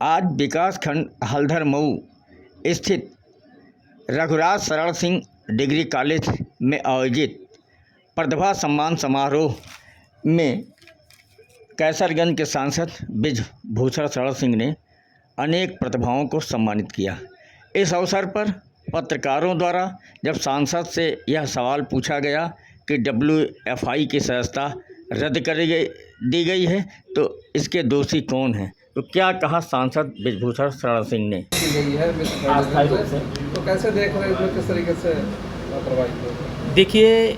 आज विकास खंड हल्दर मऊ स्थित रघुराज शरण सिंह डिग्री कॉलेज में आयोजित प्रतिभा सम्मान समारोह में कैसरगंज के सांसद ब्रिजभूषण शरण सिंह ने अनेक प्रतिभाओं को सम्मानित किया। इस अवसर पर पत्रकारों द्वारा जब सांसद से यह सवाल पूछा गया कि WFI की सदस्यता रद्द कर दी गई है तो इसके दोषी कौन हैं, तो क्या कहा सांसद ब्रिजभूषण शरण सिंह ने। तो कैसे देख रहे हैं, किस तरीके से लापरवाही? देखिए,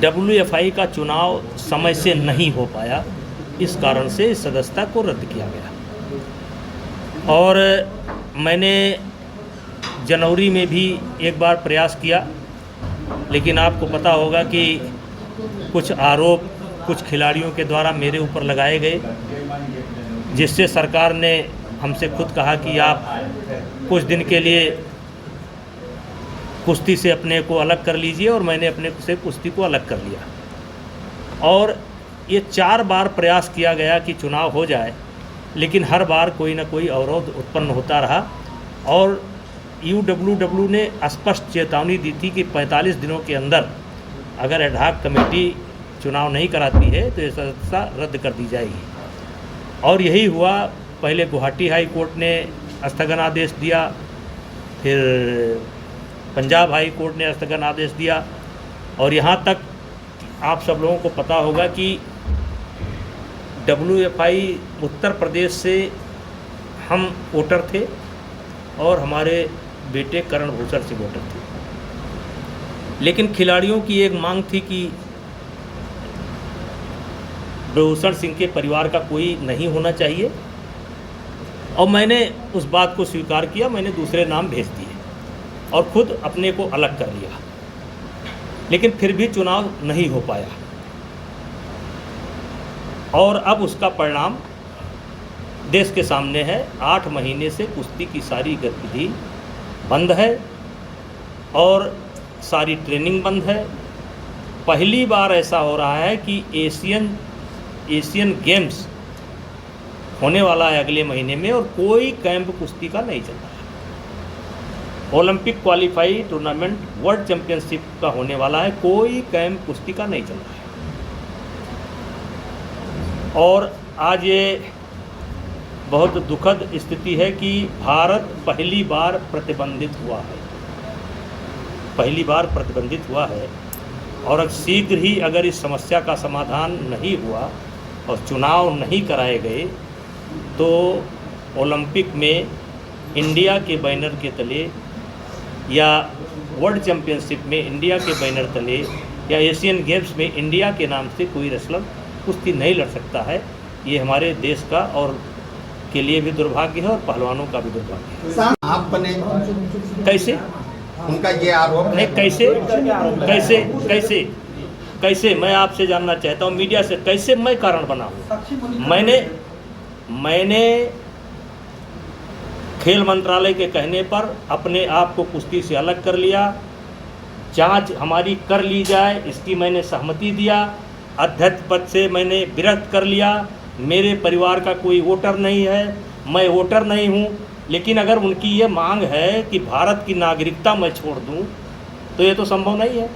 WFI का चुनाव समय से नहीं हो पाया, इस कारण से सदस्यता को रद्द किया गया। और मैंने जनवरी में भी एक बार प्रयास किया, लेकिन आपको पता होगा कि कुछ आरोप कुछ खिलाड़ियों के द्वारा मेरे ऊपर लगाए गए, जिससे सरकार ने हमसे खुद कहा कि आप कुछ दिन के लिए कुश्ती से अपने को अलग कर लीजिए, और मैंने अपने से कुश्ती को अलग कर लिया। और ये 4 बार प्रयास किया गया कि चुनाव हो जाए, लेकिन हर बार कोई ना कोई अवरोध उत्पन्न होता रहा। और UWW ने स्पष्ट चेतावनी दी थी कि 45 दिनों के अंदर अगर एडहॉक कमेटी चुनाव नहीं कराती है तो ये सदस्यता रद्द कर दी जाएगी। और यही हुआ। पहले गुवाहाटी हाई कोर्ट ने स्थगन आदेश दिया, फिर पंजाब हाई कोर्ट ने स्थगन आदेश दिया, और यहाँ तक आप सब लोगों को पता होगा कि WFI उत्तर प्रदेश से हम वोटर थे और हमारे बेटे करण भूषण से वोटर थे। लेकिन खिलाड़ियों की एक मांग थी कि भूषण सिंह के परिवार का कोई नहीं होना चाहिए, और मैंने उस बात को स्वीकार किया। मैंने दूसरे नाम भेज दिए और खुद अपने को अलग कर लिया, लेकिन फिर भी चुनाव नहीं हो पाया। और अब उसका परिणाम देश के सामने है। 8 महीने से कुश्ती की सारी गतिविधि बंद है और सारी ट्रेनिंग बंद है। पहली बार ऐसा हो रहा है कि एशियन गेम्स होने वाला है अगले महीने में, और कोई कैंप कुश्ती का नहीं चल रहा है। Olympic qualify tournament world championship का होने वाला है, कोई कैंप कुश्ती का नहीं चल रहा है। और आज ये बहुत दुखद स्थिति है कि भारत पहली बार प्रतिबंधित हुआ है, पहली बार प्रतिबंधित हुआ है। और अब शीघ्र ही अगर इस समस्या का समाधान नहीं हुआ और चुनाव नहीं कराए गए तो ओलंपिक में इंडिया के बैनर के तले या वर्ल्ड चैंपियनशिप में इंडिया के बैनर तले या एशियन गेम्स में इंडिया के नाम से कोई रेसलर कुश्ती नहीं लड़ सकता है। ये हमारे देश का और के लिए भी दुर्भाग्य है और पहलवानों का भी दुर्भाग्य है। आपने कैसे उनका ये आरोप नहीं, कैसे मैं आपसे जानना चाहता हूँ मीडिया से, कैसे मैं कारण बना हूँ? मैंने खेल मंत्रालय के कहने पर अपने आप को कुश्ती से अलग कर लिया। जांच हमारी कर ली जाए इसकी मैंने सहमति दिया। अध्यक्ष पद से मैंने विरक्त कर लिया। मेरे परिवार का कोई वोटर नहीं है, मैं वोटर नहीं हूँ। लेकिन अगर उनकी ये मांग है कि भारत की नागरिकता मैं छोड़ दूँ तो ये तो संभव नहीं है।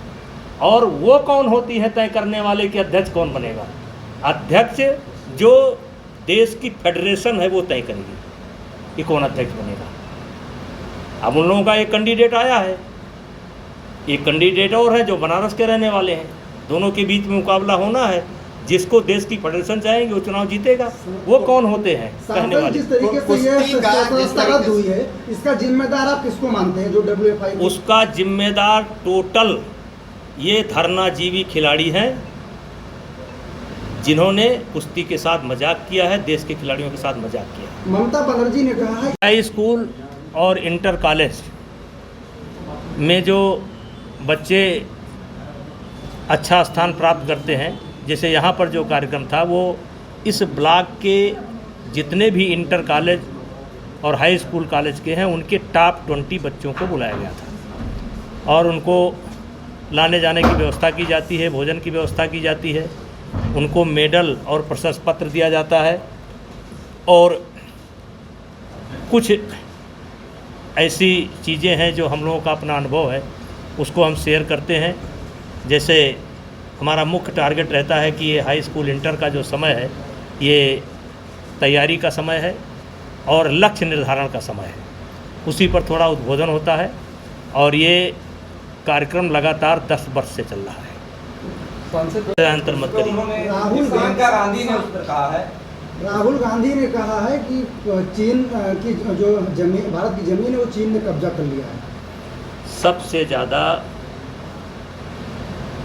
और वो कौन होती है तय करने वाले कि अध्यक्ष कौन बनेगा? अध्यक्ष जो देश की फेडरेशन है वो तय करेगी कि कौन अध्यक्ष बनेगा। अब उन लोगों का एक कैंडिडेट आया है, एक कैंडिडेट और है जो बनारस के रहने वाले हैं। दोनों के बीच में मुकाबला होना है। जिसको देश की फेडरेशन चाहेंगे वो चुनाव जीतेगा। वो कौन होते हैं कहने वाले? जिस तरीके से ये रद्द हुई है, इसका जिम्मेदार आप किसको मानते हैं? जो WFI उसका जिम्मेदार टोटल ये धरनाजीवी खिलाड़ी हैं जिन्होंने कुश्ती के साथ मजाक किया है, देश के खिलाड़ियों के साथ मजाक किया है। ममता बनर्जी ने कहा है हाई स्कूल और इंटर कॉलेज में जो बच्चे अच्छा स्थान प्राप्त करते हैं, जैसे यहाँ पर जो कार्यक्रम था वो इस ब्लॉक के जितने भी इंटर कॉलेज और हाई स्कूल कॉलेज के हैं उनके टॉप 20 बच्चों को बुलाया गया था, और उनको लाने जाने की व्यवस्था की जाती है, भोजन की व्यवस्था की जाती है, उनको मेडल और प्रशस्ति पत्र दिया जाता है। और कुछ ऐसी चीज़ें हैं जो हम लोगों का अपना अनुभव है, उसको हम शेयर करते हैं। जैसे हमारा मुख्य टारगेट रहता है कि ये हाई स्कूल इंटर का जो समय है, ये तैयारी का समय है और लक्ष्य निर्धारण का समय है। उसी पर थोड़ा उद्बोधन होता है और ये कार्यक्रम लगातार 10 वर्ष से चल रहा है। अंतर मत करिए। राहुल गांधी ने कहा है कि चीन की जो जमीन, भारत की जमीन है, वो चीन ने कब्जा कर लिया है। सबसे ज़्यादा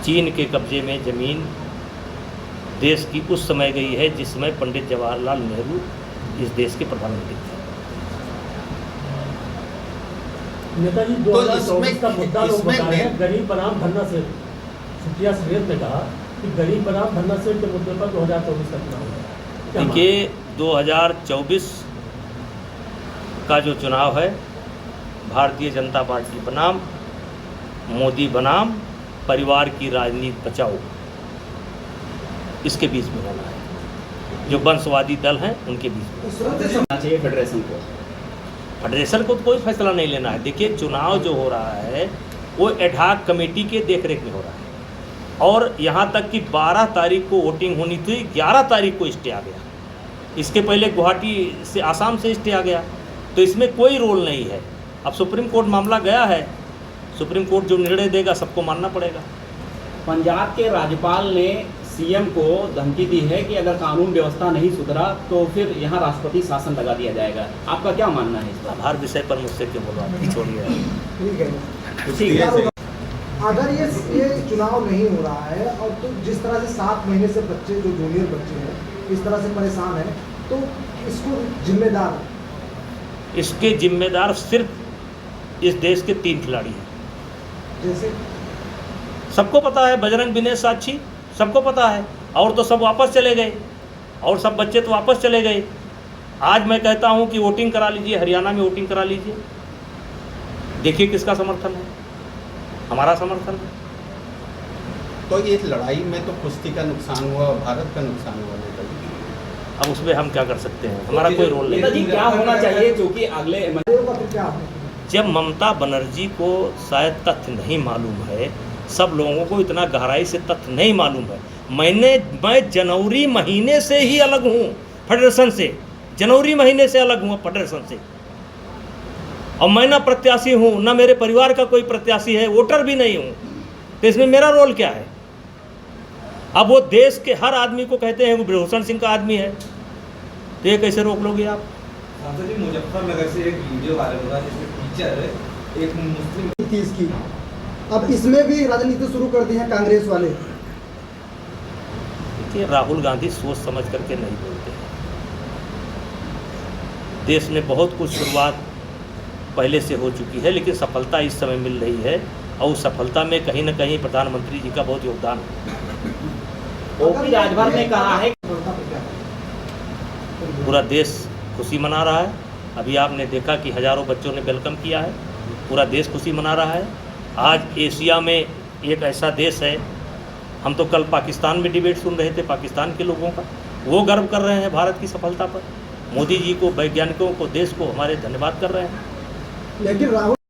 चीन के कब्जे में ज़मीन देश की उस समय गई है जिस समय पंडित जवाहरलाल नेहरू इस देश के प्रधानमंत्री थे। नेताजी 2024 का मुद्दा लोग बता रहे हैं। गरीब बनाम धरना से सुप्रिया सुलेह ने कहा कि गरीब बनाम धरना से के मुद्दे पर 2024 का चुनाव होगा। देखिए, 2024 का जो चुनाव है, भारतीय जनता पार्टी बनाम मोदी बनाम परिवार की राजनीति बचाओ, इसके बीच में होना है। जो वंशवादी दल हैं उनके बीच में चाहिए फेडरेशन को तो कोई फैसला नहीं लेना है। देखिए, चुनाव जो हो रहा है वो एडहॉक कमेटी के देखरेख में हो रहा है और यहाँ तक कि 12 तारीख को वोटिंग होनी थी, 11 तारीख को स्टे आ गया। इसके पहले गुवाहाटी से, आसाम से स्टे आ गया, तो इसमें कोई रोल नहीं है। अब सुप्रीम कोर्ट मामला गया है, सुप्रीम कोर्ट जो निर्णय देगा सबको मानना पड़ेगा। पंजाब के राज्यपाल ने सीएम को धमकी दी है कि अगर कानून व्यवस्था नहीं सुधरा तो फिर यहाँ राष्ट्रपति शासन लगा दिया जाएगा। आपका क्या मानना है इस पर? हर विषय पर मुझसे क्यों बोलवा, छोड़िए। ठीक है। अगर ये चुनाव नहीं हो रहा है और तो जिस तरह से 7 महीने से बच्चे, जो जूनियर बच्चे हैं, इस तरह से परेशान हैं, तो इसको जिम्मेदार, इसके जिम्मेदार सिर्फ इस देश के 3 खिलाड़ी हैं। जैसे सबको पता है, बजरंग, विनेश, साक्षी, सबको पता है। और तो सब वापस चले गए, और सब बच्चे तो वापस चले गए। आज मैं कहता हूं कि वोटिंग करा लीजिए, हरियाणा में वोटिंग करा लीजिए, देखिए किसका समर्थन है। हमारा समर्थन है। तो ये लड़ाई में तो कुश्ती का नुकसान हुआ, भारत का नुकसान हुआ नेताजी। अब उसमें हम क्या कर सकते हैं, हमारा कोई रोल नहीं। नेताजी क्या होना चाहिए जो कि अगले जब ममता बनर्जी को शायद तथ्य नहीं मालूम है, सब लोगों को इतना गहराई से तथ्य नहीं मालूम है। मैं जनवरी महीने से ही अलग हूँ फेडरेशन से, जनवरी महीने से अलग हूँ फेडरेशन से, और मैं ना प्रत्याशी हूँ, ना मेरे परिवार का कोई प्रत्याशी है, वोटर भी नहीं हूँ, तो इसमें मेरा रोल क्या है? अब वो देश के हर आदमी को कहते हैं वो ब्रह्मभूषण सिंह का आदमी है, तो ये कैसे रोक लोगे आप? जी, मुजफ्फरनगर से एक वीडियो वायरल हो रहा है जिसमें टीचर एक मुस्लिम थी इसकी, अब इसमें भी राजनीति शुरू कर दी है कांग्रेस वाले। देखिए, राहुल गांधी सोच समझ करके नहीं बोलते हैं। देश में बहुत कुछ शुरुआत पहले से हो चुकी है, लेकिन सफलता इस समय मिल रही है और उस सफलता में कहीं ना कहीं प्रधानमंत्री जी का बहुत योगदान है। ओपी राजभर ने कहा है पूरा देश खुशी मना रहा है। अभी आपने देखा कि हज़ारों बच्चों ने वेलकम किया है, पूरा देश खुशी मना रहा है। आज एशिया में एक ऐसा देश है, हम तो कल पाकिस्तान में डिबेट सुन रहे थे पाकिस्तान के लोगों का, वो गर्व कर रहे हैं भारत की सफलता पर। मोदी जी को, वैज्ञानिकों को, देश को हमारे धन्यवाद कर रहे हैं। लेकिन राहुल